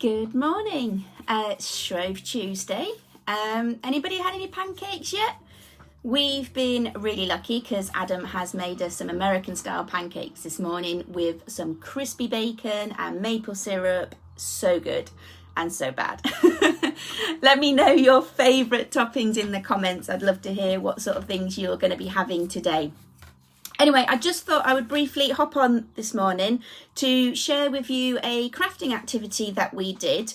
Good morning. It's Shrove Tuesday. Anybody had any pancakes yet? We've been really lucky because Adam has made us some American style pancakes this morning with some crispy bacon and maple syrup. So good and so bad. Let me know your favourite toppings in the comments. I'd love to hear what sort of things you're going to be having today. Anyway, I just thought I would briefly hop on this morning to share with you a crafting activity that we did,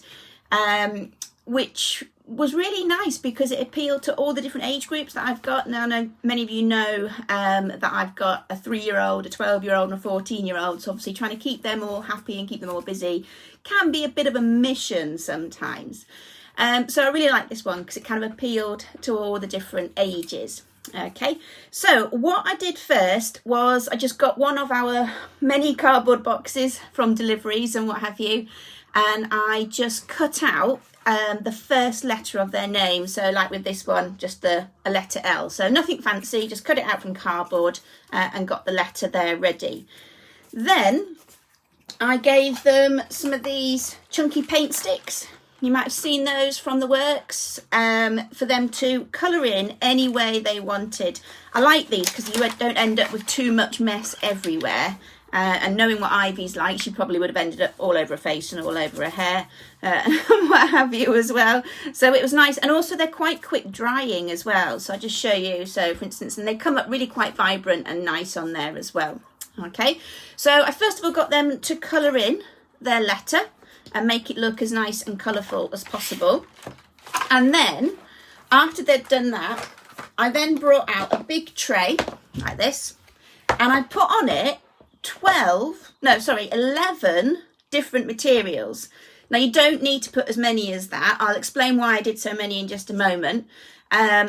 which was really nice because it appealed to all the different age groups that I've got. Now, I know many of you know that I've got a 3-year-old, a 12-year-old and a 14-year-old. So obviously trying to keep them all happy and keep them all busy can be a bit of a mission sometimes. So I really like this one because it kind of appealed to all the different ages. Okay, so what I did first was I just got one of our many cardboard boxes from deliveries and what have you, and I just cut out the first letter of their name. So like with this one, just a letter L. So nothing fancy, just cut it out from cardboard and got the letter there ready. Then I gave them some of these chunky paint sticks. You might have seen those from the works, for them to colour in any way they wanted. I like these because you don't end up with too much mess everywhere. And knowing what Ivy's like, she probably would have ended up all over her face and all over her hair and what have you as well. So it was nice. And also they're quite quick drying as well. So I'll just show you. So for instance, and they come up really quite vibrant and nice on there as well. Okay, so I first of all got them to colour in their letter and make it look as nice and colourful as possible. And then after they'd done that, I then brought out a big tray like this, and I put on it 11 different materials. Now you don't need to put as many as that. I'll explain why I did so many in just a moment.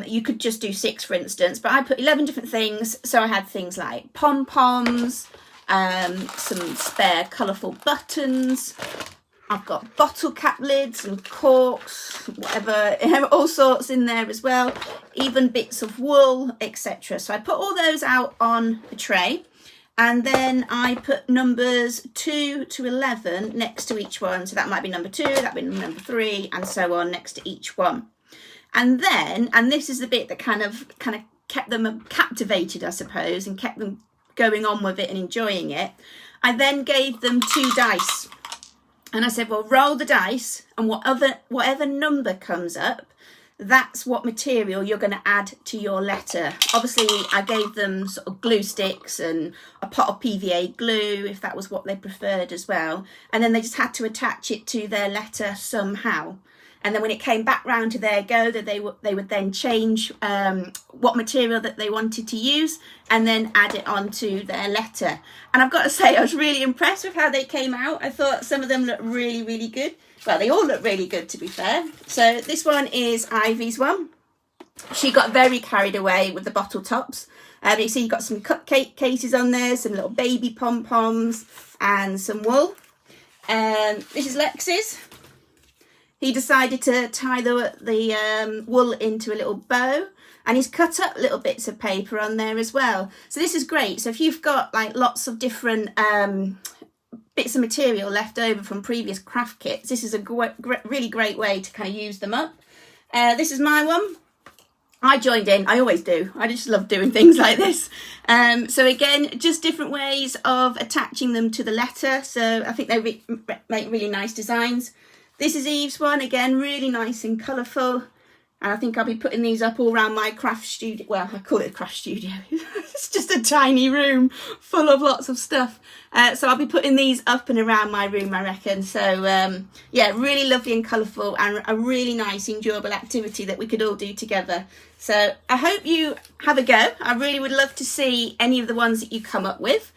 You could just do 6 for instance, but I put 11 different things. So I had things like pom-poms, some spare colourful buttons, I've got bottle cap lids and corks, whatever, all sorts in there as well, even bits of wool, etc. So I put all those out on a tray, and then I put numbers 2 to 11 next to each one. So that might be number 2, that would be number 3, and so on next to each one. And then, and this is the bit that kind of kept them captivated, I suppose, and kept them going on with it and enjoying it, I then gave them 2 dice. And I said, well, roll the dice, and whatever number comes up, that's what material you're going to add to your letter. Obviously, I gave them sort of glue sticks and a pot of PVA glue, if that was what they preferred as well. And then they just had to attach it to their letter somehow. And then when it came back round to their go, that they would then change what material that they wanted to use and then add it onto their letter. And I've got to say, I was really impressed with how they came out. I thought some of them looked really, really good. Well, they all look really good, to be fair. So this one is Ivy's one. She got very carried away with the bottle tops. You see you've got some cupcake cases on there, some little baby pom-poms and some wool. This is Lex's. He decided to tie the wool into a little bow, and he's cut up little bits of paper on there as well. So this is great. So if you've got like lots of different bits of material left over from previous craft kits, this is a really great way to kind of use them up. This is my one. I joined in. I always do. I just love doing things like this. So again, just different ways of attaching them to the letter. So I think they make really nice designs. This is Eve's one, again, really nice and colourful. And I think I'll be putting these up all around my craft studio. Well, I call it a craft studio. It's just a tiny room full of lots of stuff. So I'll be putting these up and around my room, I reckon. So, yeah, really lovely and colourful, and a really nice, enjoyable activity that we could all do together. So I hope you have a go. I really would love to see any of the ones that you come up with.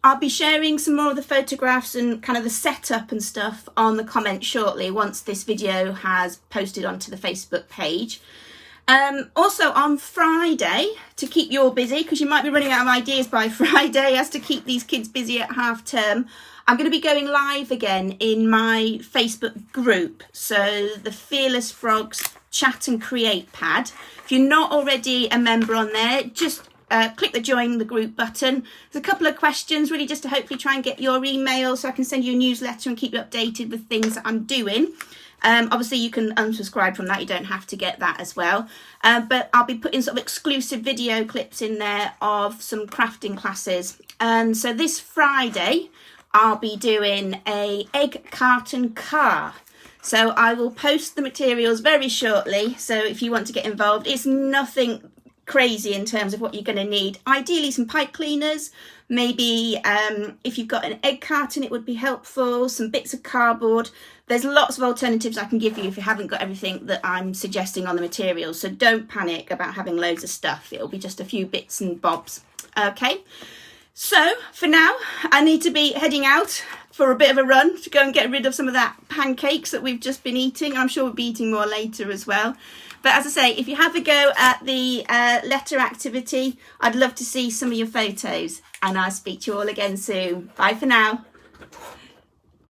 I'll be sharing some more of the photographs and kind of the setup and stuff on the comments shortly once this video has posted onto the Facebook page. Also on Friday, to keep you all busy, because you might be running out of ideas by Friday as to keep these kids busy at half term, I'm going to be going live again in my Facebook group. So the Fearless Frogs Chat and Create pad. If you're not already a member on there, just click the join the group button. There's a couple of questions really just to hopefully try and get your email so I can send you a newsletter and keep you updated with things that I'm doing. Obviously you can unsubscribe from that, you don't have to get that as well, but I'll be putting sort of exclusive video clips in there of some crafting classes. And so this Friday I'll be doing a egg carton car, so I will post the materials very shortly. So if you want to get involved, it's nothing crazy in terms of what you're going to need. Ideally some pipe cleaners, maybe if you've got an egg carton it would be helpful, some bits of cardboard. There's lots of alternatives I can give you if you haven't got everything that I'm suggesting on the materials, so don't panic about having loads of stuff. It'll be just a few bits and bobs. Okay, so for now I need to be heading out for a bit of a run to go and get rid of some of that pancakes that we've just been eating. I'm sure we'll be eating more later as well. But as I say, if you have a go at the letter activity, I'd love to see some of your photos, and I'll speak to you all again soon. Bye for now.